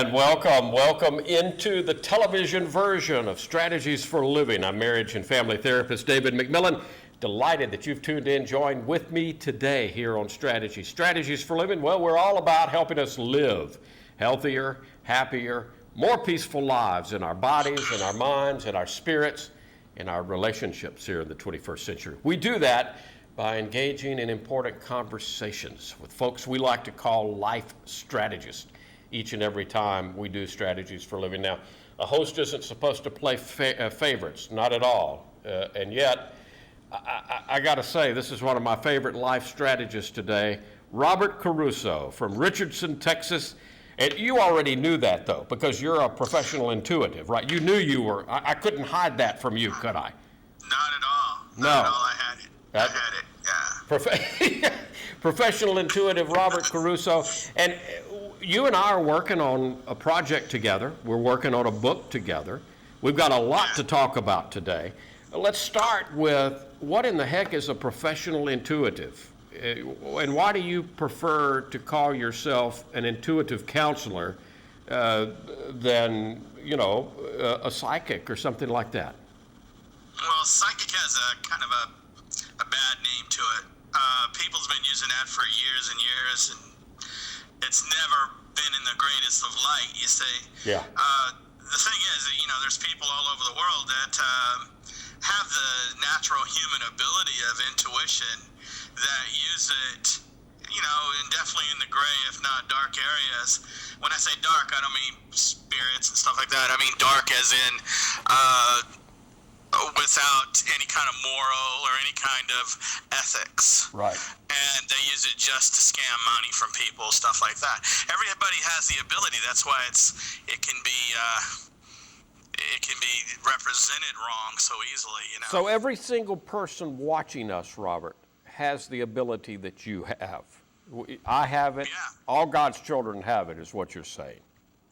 And welcome into the television version of Strategies for Living. I'm marriage and family therapist David McMillan. Delighted that you've tuned in, joined with me today here on Strategies for Living. Well, we're all about helping us live healthier, happier, more peaceful lives in our bodies, in our minds, in our spirits, in our relationships here in the 21st century. We do that by engaging in important conversations with folks we like to call life strategists each and every time we do Strategies for Living. Now, a host isn't supposed to play favorites, not at all. And yet, I got to say, this is one of my favorite life strategists today, Robert Caruso from Richardson, Texas. And you already knew that, though, because you're a professional intuitive, right? You knew you were. I couldn't hide that from you, could I? Not at all. No. Not at all. I had it, yeah. Professional intuitive Robert Caruso. And you and I are working on a project together. We're working on a book together. We've got a lot to talk about today. Let's start with, what in the heck is a professional intuitive? And why do you prefer to call yourself an intuitive counselor than, a psychic or something like that? Well, psychic has a kind of a bad name to it. People's been using that for years and years, and it's never been in the greatest of light, you see. Yeah. The thing is, there's people all over the world that have the natural human ability of intuition that use it, and definitely in the gray, if not dark areas. When I say dark, I don't mean spirits and stuff like that. I mean dark as in without any kind of moral or any kind of ethics. Right. And they use it just to scam money from people, stuff like that. Everybody has the ability. That's why it can be represented wrong so easily, So every single person watching us, Robert, has the ability that you have. I have it. Yeah. All God's children have it, is what you're saying.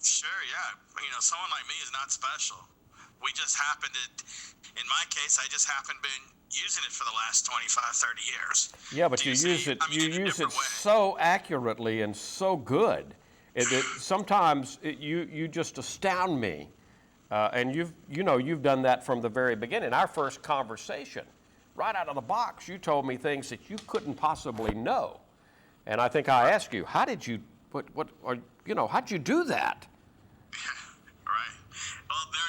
Sure, yeah. Someone like me is not special. We just happen to, in my case, I just haven't been using it for the last 25, 30 years. Yeah, but you use it so accurately and so good. Sometimes you just astound me. And you've done that from the very beginning. Our first conversation, right out of the box, you told me things that you couldn't possibly know. And I think I asked you, how did you how'd you do that? Right. Well, there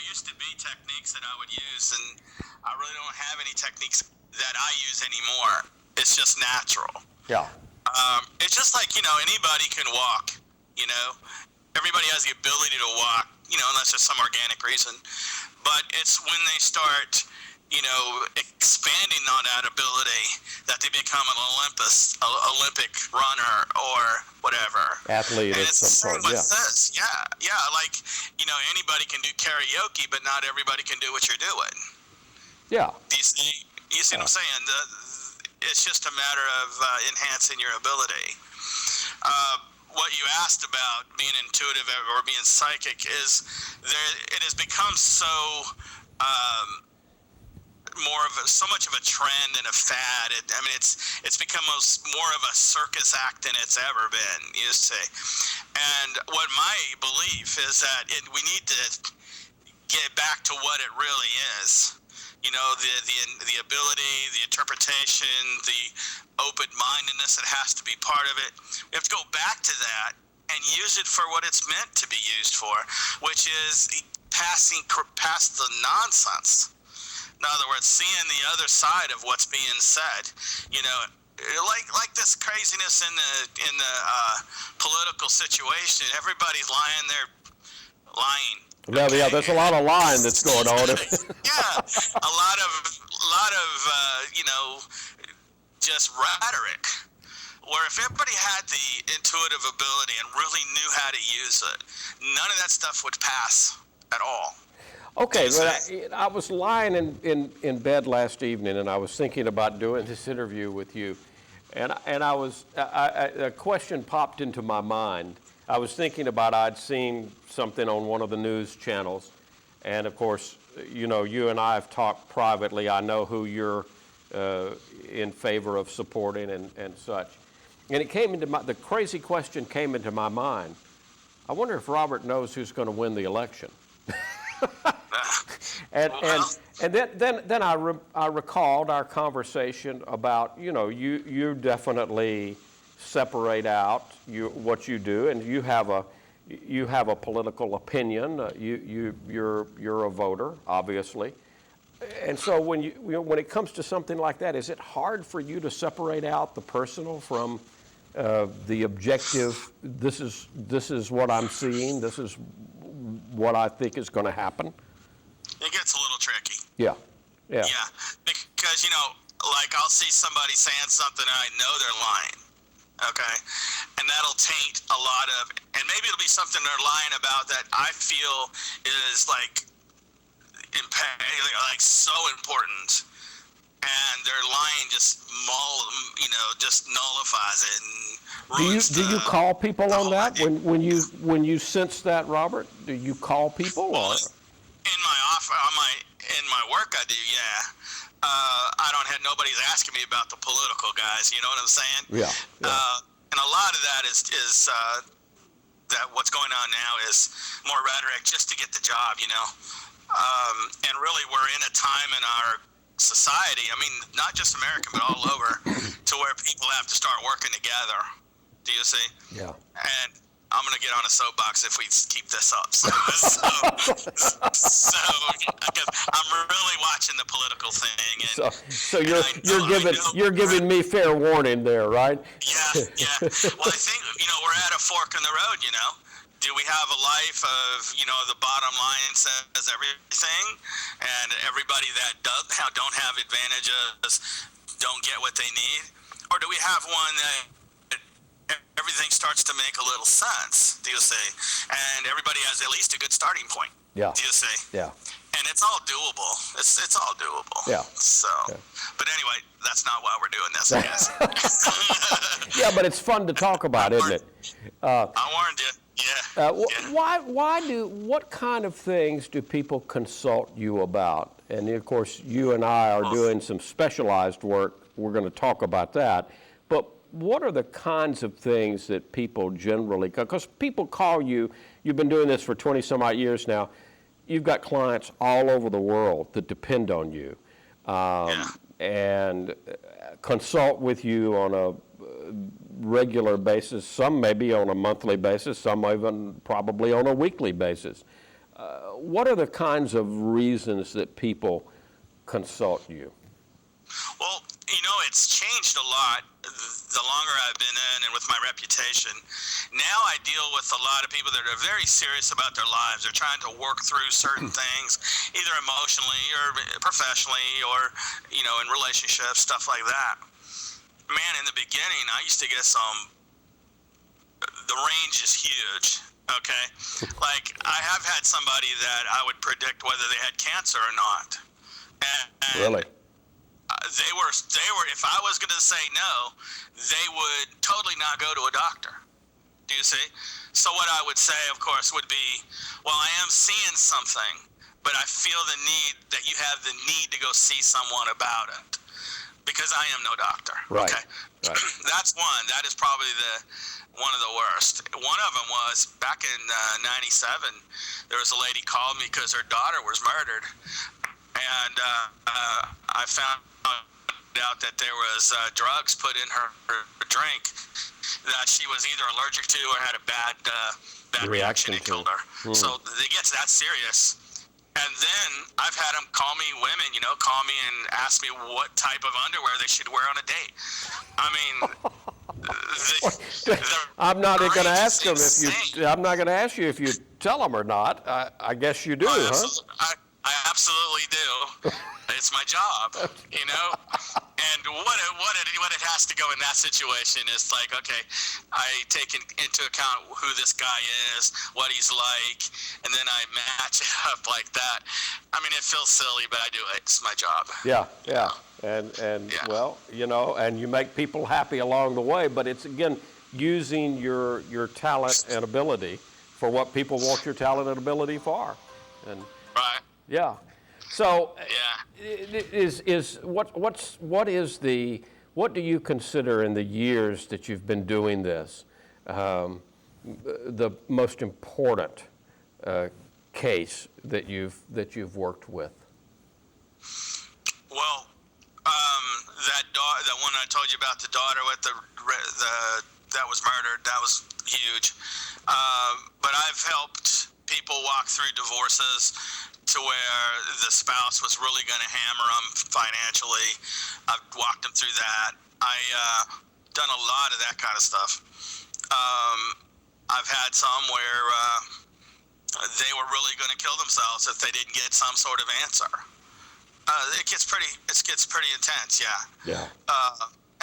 used to be techniques that I would use, and I really don't have any techniques that I use anymore. It's just natural. Yeah. It's just like, anybody can walk, Everybody has the ability to walk, unless there's some organic reason. But it's when they start, expanding on that ability that they become an Olympic runner or whatever. Athlete at some point, with this. Yeah, like, anybody can do karaoke, but not everybody can do what you're doing. Yeah. Do you see what I'm saying? It's just a matter of enhancing your ability. What you asked about being intuitive or being psychic is it has become so so much of a trend and a fad. It's become more of a circus act than it's ever been, you see. And what my belief is that we need to get back to what it really is. The ability, the interpretation, the open-mindedness that has to be part of it. We have to go back to that and use it for what it's meant to be used for, which is passing past the nonsense. In other words, seeing the other side of what's being said. Like this craziness in the political situation. Everybody's lying. Yeah, there's a lot of lying that's going on. Yeah, a lot of just rhetoric. Where if everybody had the intuitive ability and really knew how to use it, none of that stuff would pass at all. Okay, but I was lying in bed last evening, and I was thinking about doing this interview with you, and a question popped into my mind. I was thinking about, I'd seen something on one of the news channels, and of course, you and I have talked privately. I know who you're in favor of supporting and such. And it came into the crazy question came into my mind. I wonder if Robert knows who's going to win the election. Well, And then I recalled our conversation about, you definitely separate out what you do, and you have a political opinion. You're a voter, obviously. And so when it comes to something like that, is it hard for you to separate out the personal from the objective? This is what I'm seeing. This is what I think is going to happen. it gets a little tricky. Yeah. Yeah, because like I'll see somebody saying something and I know they're lying. Okay, and that'll taint a lot of, and maybe it'll be something they're lying about that I feel is like so important, and their lying just just nullifies it and ruins Do you call people on that idea. when you sense that, Robert? Do you call people? Well, Or? in my in my work I do, yeah. I don't have nobody's asking me about the political guys. You know what I'm saying? Yeah. And a lot of that is that what's going on now is more rhetoric just to get the job. And really we're in a time in our society. I mean, not just American, but all over, to where people have to start working together. Do you see? Yeah. And I'm going to get on a soapbox if we keep this up. So because I'm really watching the political thing. And, So you're giving me fair warning there, right? Yeah. Well, I think, we're at a fork in the road, Do we have a life of, the bottom line says everything, and everybody that don't have advantages don't get what they need? Or do we have one that everything starts to make a little sense, do you see? And everybody has at least a good starting point, Yeah. do you see? Yeah. And it's all doable. It's all doable. Yeah. So, but anyway, that's not why we're doing this, I guess. Yeah, but it's fun to talk about, isn't it? I warned you. Yeah. What kind of things do people consult you about? And of course, you and I are doing some specialized work. We're going to talk about that. But what are the kinds of things that people generally, because people call you, you've been doing this for 20 some odd years now, you've got clients all over the world that depend on you and consult with you on a regular basis, some maybe on a monthly basis, some even probably on a weekly basis. What are the kinds of reasons that people consult you? Well, it's changed a lot the longer I've been in and with my reputation. Now I deal with a lot of people that are very serious about their lives. They're trying to work through certain things, either emotionally or professionally or, in relationships, stuff like that. Man, in the beginning, I used to get the range is huge, okay? Like, I have had somebody that I would predict whether they had cancer or not. And Really? They were, if I was going to say no, they would totally not go to a doctor. Do you see? So what I would say, of course, would be, well, I am seeing something, but I feel the need that you have the need to go see someone about it. Because I am no doctor. Right. Okay. Right. That's one. That is probably one of the worst. One of them was back in '97. There was a lady called me because her daughter was murdered, and I found out that there was drugs put in her drink that she was either allergic to or had a bad reaction. It killed her. So it gets that serious. And then I've had them call me women, call me and ask me what type of underwear they should wear on a date. I mean, I'm not going to ask them insane. I'm not going to ask you if you tell them or not. I guess you do, huh? I absolutely do. It's my job, And what it has to go in that situation is like, okay, I take into account who this guy is, what he's like, and then I match it up like that. I mean, it feels silly, but I do it. It's my job. Yeah. Well, and you make people happy along the way, but it's, again, using your talent and ability for what people want your talent and ability for. And Right. yeah. So Yeah. what do you consider in the years that you've been doing this? the most important case that you've worked with? Well, that one I told you about, the daughter with the that was murdered, that was huge. But I've helped people walk through divorces to where the spouse was really going to hammer them financially. I've walked them through that. Done a lot of that kind of stuff. I've had some where they were really going to kill themselves if they didn't get some sort of answer. It gets pretty intense, yeah. Yeah.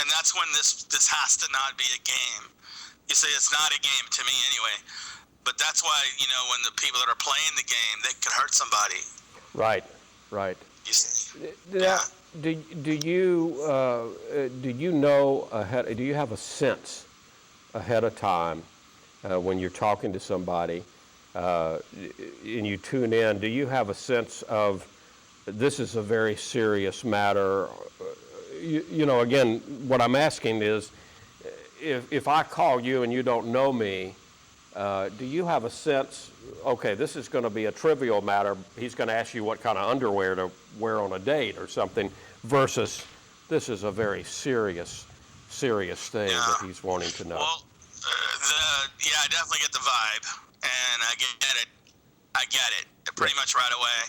And that's when this has to not be a game. You see, it's not a game to me anyway. But that's why, when the people that are playing the game, they could hurt somebody. Right. You see? Yeah. Do you know ahead? Do you have a sense ahead of time when you're talking to somebody and you tune in? Do you have a sense of this is a very serious matter? Again, what I'm asking is, if I call you and you don't know me, do you have a sense, okay, this is going to be a trivial matter, he's going to ask you what kind of underwear to wear on a date or something, versus this is a very serious thing that he's wanting to know? Well, I definitely get the vibe, and I get it pretty much right away.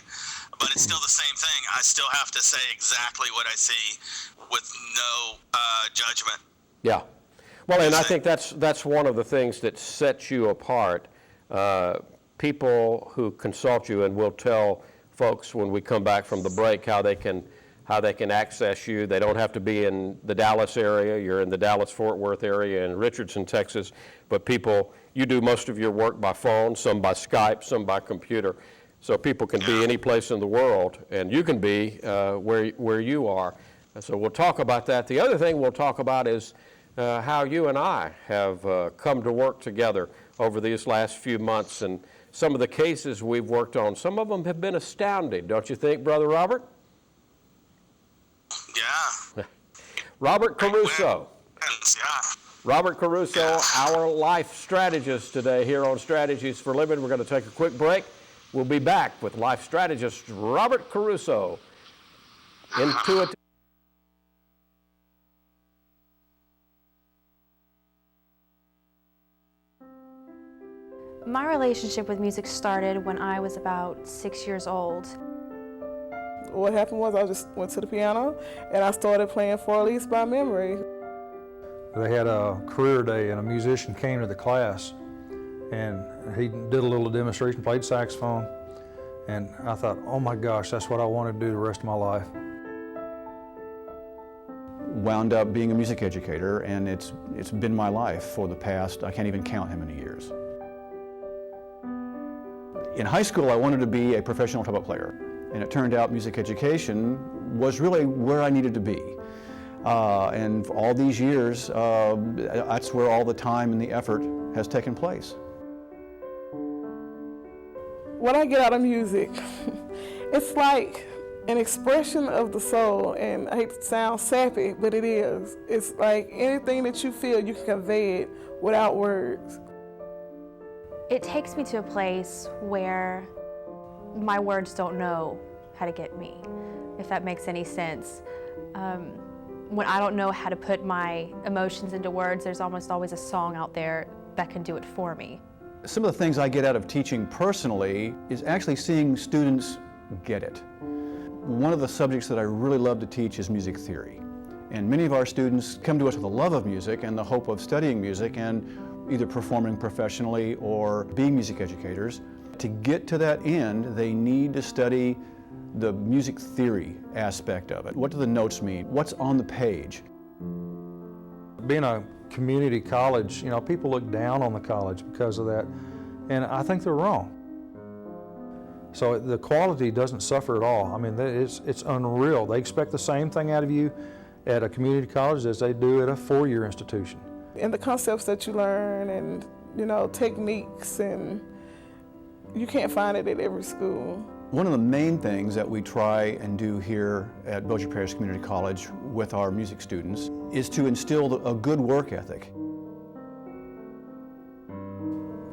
But it's still the same thing. I still have to say exactly what I see with no judgment. Yeah. Well, and I think that's one of the things that sets you apart. People who consult you, and we'll tell folks when we come back from the break how they can access you. They don't have to be in the Dallas area. You're in the Dallas-Fort Worth area in Richardson, Texas. But you do most of your work by phone, some by Skype, some by computer. So people can be any place in the world, and you can be where you are. And so we'll talk about that. The other thing we'll talk about is how you and I have come to work together over these last few months, and some of the cases we've worked on. Some of them have been astounding, don't you think, Brother Robert? Yeah. Robert Caruso. Yeah. Robert Caruso, our life strategist today here on Strategies for Living. We're going to take a quick break. We'll be back with life strategist Robert Caruso. Intuitive. My relationship with music started when I was about 6 years old. What happened was I just went to the piano and I started playing For Elise by memory. They had a career day and a musician came to the class and he did a little demonstration, played saxophone, and I thought, oh my gosh, that's what I want to do the rest of my life. Wound up being a music educator, and it's been my life for the past, I can't even count how many years. In high school, I wanted to be a professional trumpet player, and it turned out music education was really where I needed to be. And for all these years, that's where all the time and the effort has taken place. What I get out of music, it's like an expression of the soul, and I hate to sound sappy, but it is. It's like anything that you feel, you can convey it without words. It takes me to a place where my words don't know how to get me, if that makes any sense. When I don't know how to put my emotions into words, there's almost always a song out there that can do it for me. Some of the things I get out of teaching personally is actually seeing students get it. One of the subjects that I really love to teach is music theory. And many of our students come to us with a love of music and the hope of studying music and either performing professionally or being music educators. To get to that end, they need to study the music theory aspect of it. What do the notes mean? What's on the page? Being a community college, people look down on the college because of that, and I think they're wrong. So the quality doesn't suffer at all. I mean, it's unreal. They expect the same thing out of you at a community college as they do at a four-year institution. And the concepts that you learn and, techniques, and you can't find it at every school. One of the main things that we try and do here at Bossier Parish Community College with our music students is to instill a good work ethic.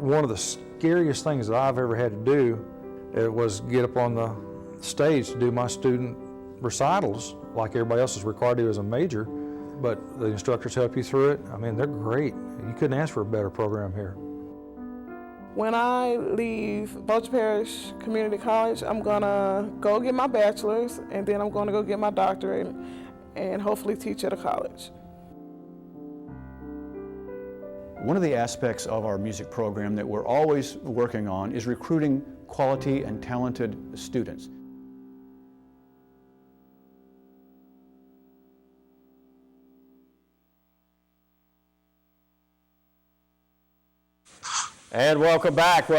one of the scariest things that I've ever had to do, it was get up on the stage to do my student recitals like everybody else is required to do as a major, but the instructors help you through it. I mean, they're great. You couldn't ask for a better program here. When I leave Bossier Parish Community College, I'm gonna go get my bachelor's, and then I'm gonna go get my doctorate and hopefully teach at a college. One of the aspects of our music program that we're always working on is recruiting quality and talented students. And welcome back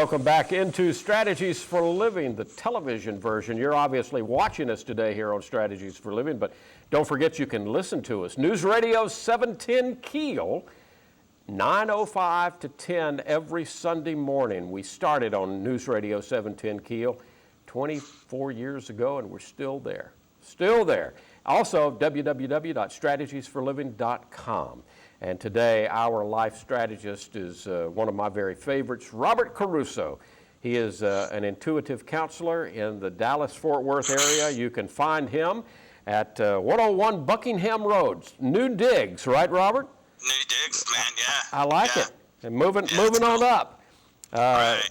into Strategies for Living, the television version. You're obviously watching us today here on Strategies for Living, but don't forget you can listen to us. News Radio 710 Keel, 9:05 to 10 every Sunday morning. We started on News Radio 710 Keel 24 years ago, and we're still there. Still there. Also, www.strategiesforliving.com. And today, our life strategist is one of my very favorites, Robert Caruso. He is an intuitive counselor in the Dallas-Fort Worth area. You can find him at 101 Buckingham Road, New Digs, right, Robert? New Digs, man, yeah. I like it. And moving on up. Right.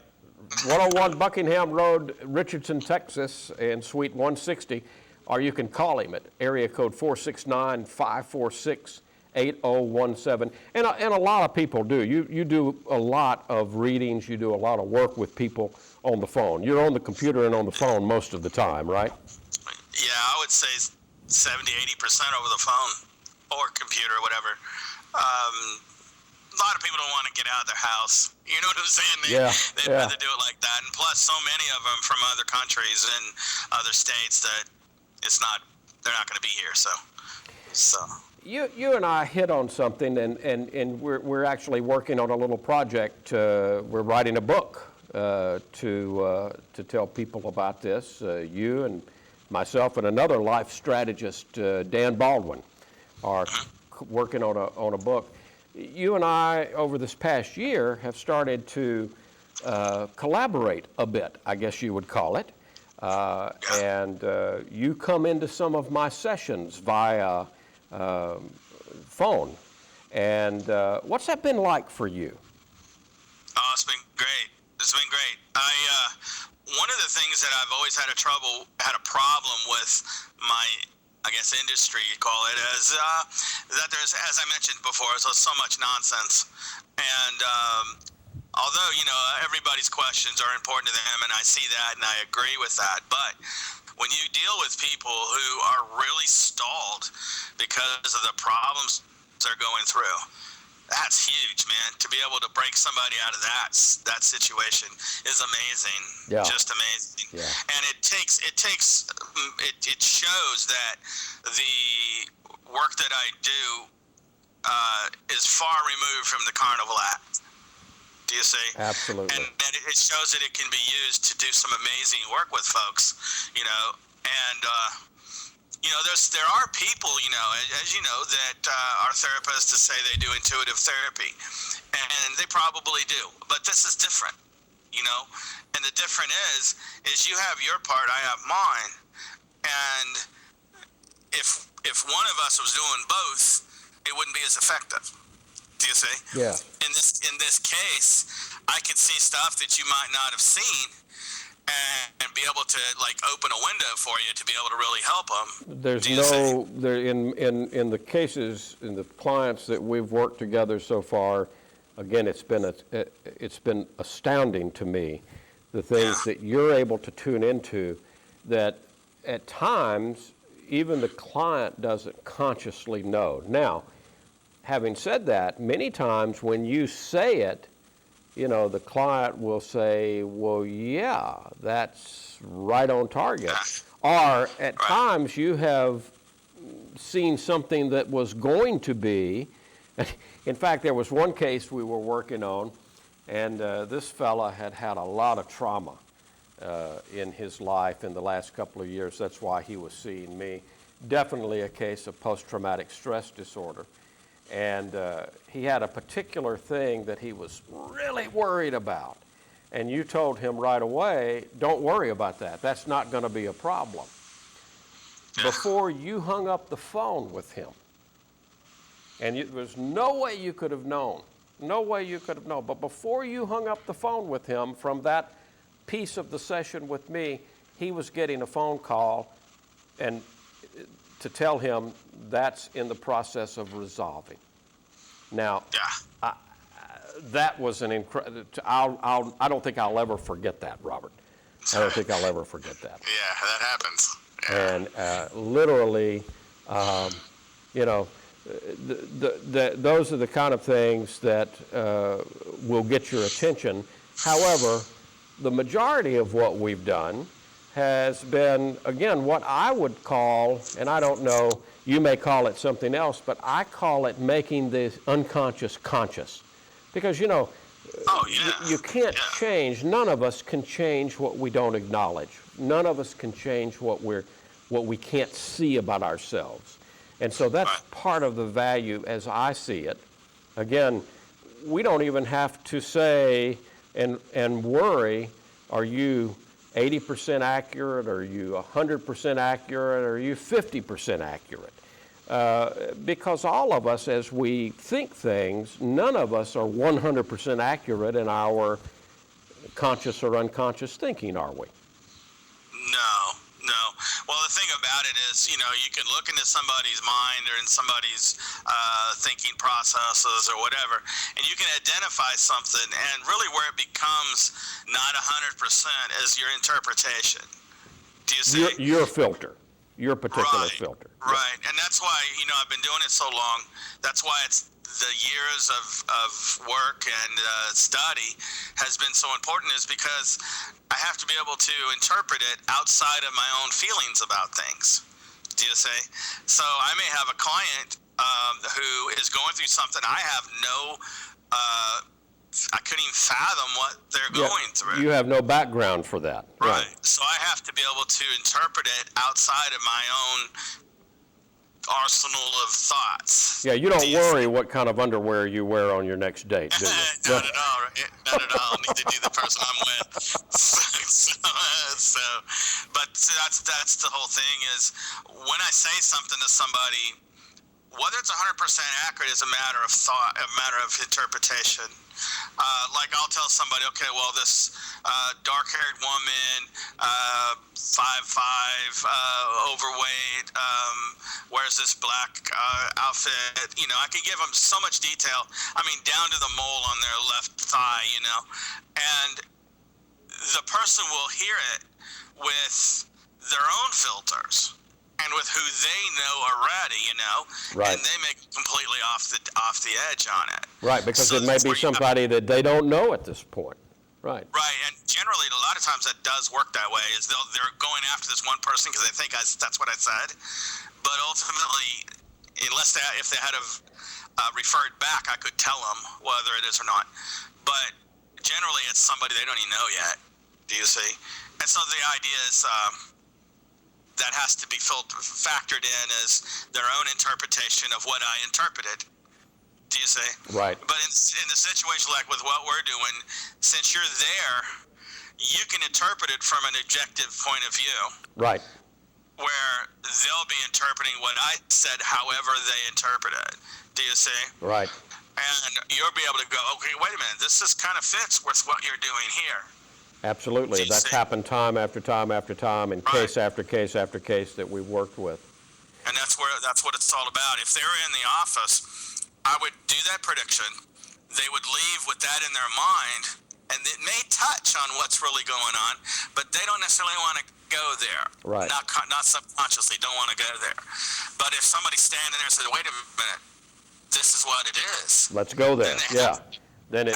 101 Buckingham Road, Richardson, Texas, in Suite 160. Or you can call him at area code 469-546-8017. And a lot of people do. You do a lot of readings. You do a lot of work with people on the phone. You're on the computer and on the phone most of the time, right? Yeah, I would say 70-80% over the phone or computer, whatever. A lot of people don't want to get out of their house. You know what I'm saying? They'd rather do it like that. And plus, so many of them from other countries and other states that they're not going to be here. So. You and I hit on something, and we're actually working on a little project. We're writing a book to tell people about this. You and myself and another life strategist, Dan Baldwin, are working on a book. You and I, over this past year, have started to collaborate a bit, I guess you would call it. And you come into some of my sessions via phone. And what's that been like for you? Oh, it's been great. It's been great. One of the things that I've always had a problem with my, I guess, industry, you call it, is that there's, as I mentioned before, there's so much nonsense. And although, everybody's questions are important to them, and I see that and I agree with that, but when you deal with people who are really stalled because of the problems they're going through, that's huge, man. To be able to break somebody out of that situation is amazing. Yeah. Just amazing. Yeah. And it shows that the work that I do is far removed from the carnival act. Do you see? Absolutely. And it shows that it can be used to do some amazing work with folks, and there are people, as you know, that are therapists to say they do intuitive therapy, and they probably do, but this is different, and the difference is you have your part, I have mine, and if one of us was doing both, it wouldn't be as effective. Do you see? Yeah. In this case, I could see stuff that you might not have seen, and be able to open a window for you to be able to really help them. There's in the cases, in the clients that we've worked together so far, again, it's been astounding to me, the things that you're able to tune into, that at times even the client doesn't consciously know. Now, having said that, many times when you say it, the client will say, well, yeah, that's right on target. Or at times you have seen something that was going to be. In fact, there was one case we were working on, and this fella had a lot of trauma in his life in the last couple of years. That's why he was seeing me. Definitely a case of post-traumatic stress disorder. and he had a particular thing that he was really worried about. And you told him right away, don't worry about that. That's not going to be a problem. Before you hung up the phone with him, and there was no way you could have known, but before you hung up the phone with him from that piece of the session with me, he was getting a phone call and to tell him that's in the process of resolving. Now, that was an incredible, I don't think I'll ever forget that, Robert. I don't think I'll ever forget that. Yeah, that happens. Yeah. And literally, those are the kind of things that will get your attention. However, the majority of what we've done has been, again, what I would call, and I don't know, you may call it something else, but I call it making the unconscious conscious. Because, you can't change, none of us can change what we don't acknowledge. None of us can change what we can't see about ourselves. And so that's part of the value as I see it. Again, we don't even have to say and worry, are you 80% accurate, are you 100% accurate, are you 50% accurate? Because all of us, as we think things, none of us are 100% accurate in our conscious or unconscious thinking, are we? No. Well, the thing about it is, you can look into somebody's mind or in somebody's thinking processes or whatever, and you can identify something, and really where it becomes not 100% is your interpretation. Do you see? Your filter. Your particular filter. Right, and that's why, I've been doing it so long. That's why it's the years of work and study has been so important, is because I have to be able to interpret it outside of my own feelings about things. Do you see? So I may have a client who is going through something I have I couldn't even fathom what they're going through. You have no background for that. Right. So I have to be able to interpret it outside of my own arsenal of thoughts. Yeah, you don't worry what kind of underwear you wear on your next date, do you? Not at all. Right? Not at all. Neither do the person I'm with. But that's the whole thing, is when I say something to somebody, whether it's 100% accurate is a matter of thought, a matter of interpretation. Like I'll tell somebody, okay, well, this dark-haired woman, 5'5", overweight, wears this black outfit. I can give them so much detail. I mean, down to the mole on their left thigh, and the person will hear it with their own filters and with who they know already, right. And they make it completely off the edge on it. Right, because it may be somebody that they don't know at this point. Right. Right, and generally, a lot of times that does work that way, is they're going after this one person because they think that's what I said, but ultimately, if they had referred back, I could tell them whether it is or not. But generally, it's somebody they don't even know yet. Do you see? And so the idea is that has to be factored in as their own interpretation of what I interpreted. Do you see? Right. But in the situation like with what we're doing, since you're there, you can interpret it from an objective point of view. Right. Where they'll be interpreting what I said however they interpret it. Do you see? Right. And you'll be able to go, okay, wait a minute, this kind of fits with what you're doing here. Absolutely. That's happened time after time after time, and case after case after case that we've worked with. And that's what it's all about. If they were in the office, I would do that prediction. They would leave with that in their mind, and it may touch on what's really going on, but they don't necessarily want to go there. Right. Not subconsciously don't want to go there. But if somebody's standing there and says, wait a minute, this is what it is. Let's go there. Then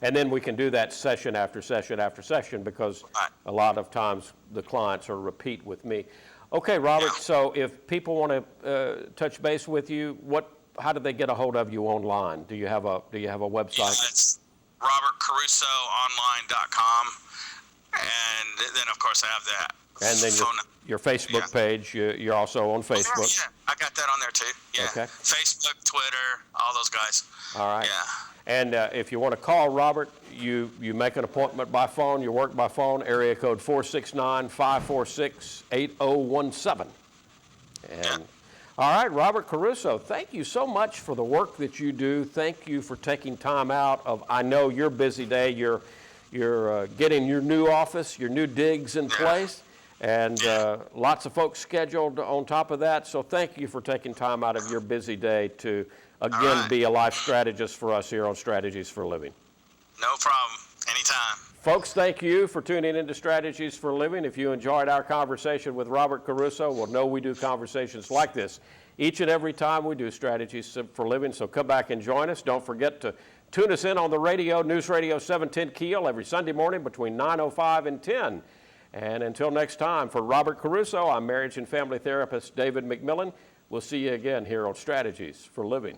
And then we can do that session after session after session, because a lot of times the clients are repeat with me. Okay, Robert, so if people want to touch base with you, how do they get a hold of you online? Do you have a website? Yeah, it's robertcarusoonline.com, and then of course I have that. And then your Facebook Yeah. page. You're also on Facebook. Yeah, I got that on there too. Yeah. Okay. Facebook, Twitter, all those guys. All right. Yeah. And if you want to call Robert, you make an appointment by phone, you work by phone, area code 469-546-8017. And all right, Robert Caruso, thank you so much for the work that you do. Thank you for taking time out of, I know your busy day, you're getting your new office, your new digs in place, and lots of folks scheduled on top of that. So thank you for taking time out of your busy day to, again, be a life strategist for us here on Strategies for Living. No problem. Anytime. Folks, thank you for tuning into Strategies for Living. If you enjoyed our conversation with Robert Caruso, well, know we do conversations like this each and every time we do Strategies for Living. So come back and join us. Don't forget to tune us in on the radio, News Radio 710 Keel, every Sunday morning between 9:05 and 10. And until next time, for Robert Caruso, I'm marriage and family therapist David McMillan. We'll see you again here on Strategies for Living.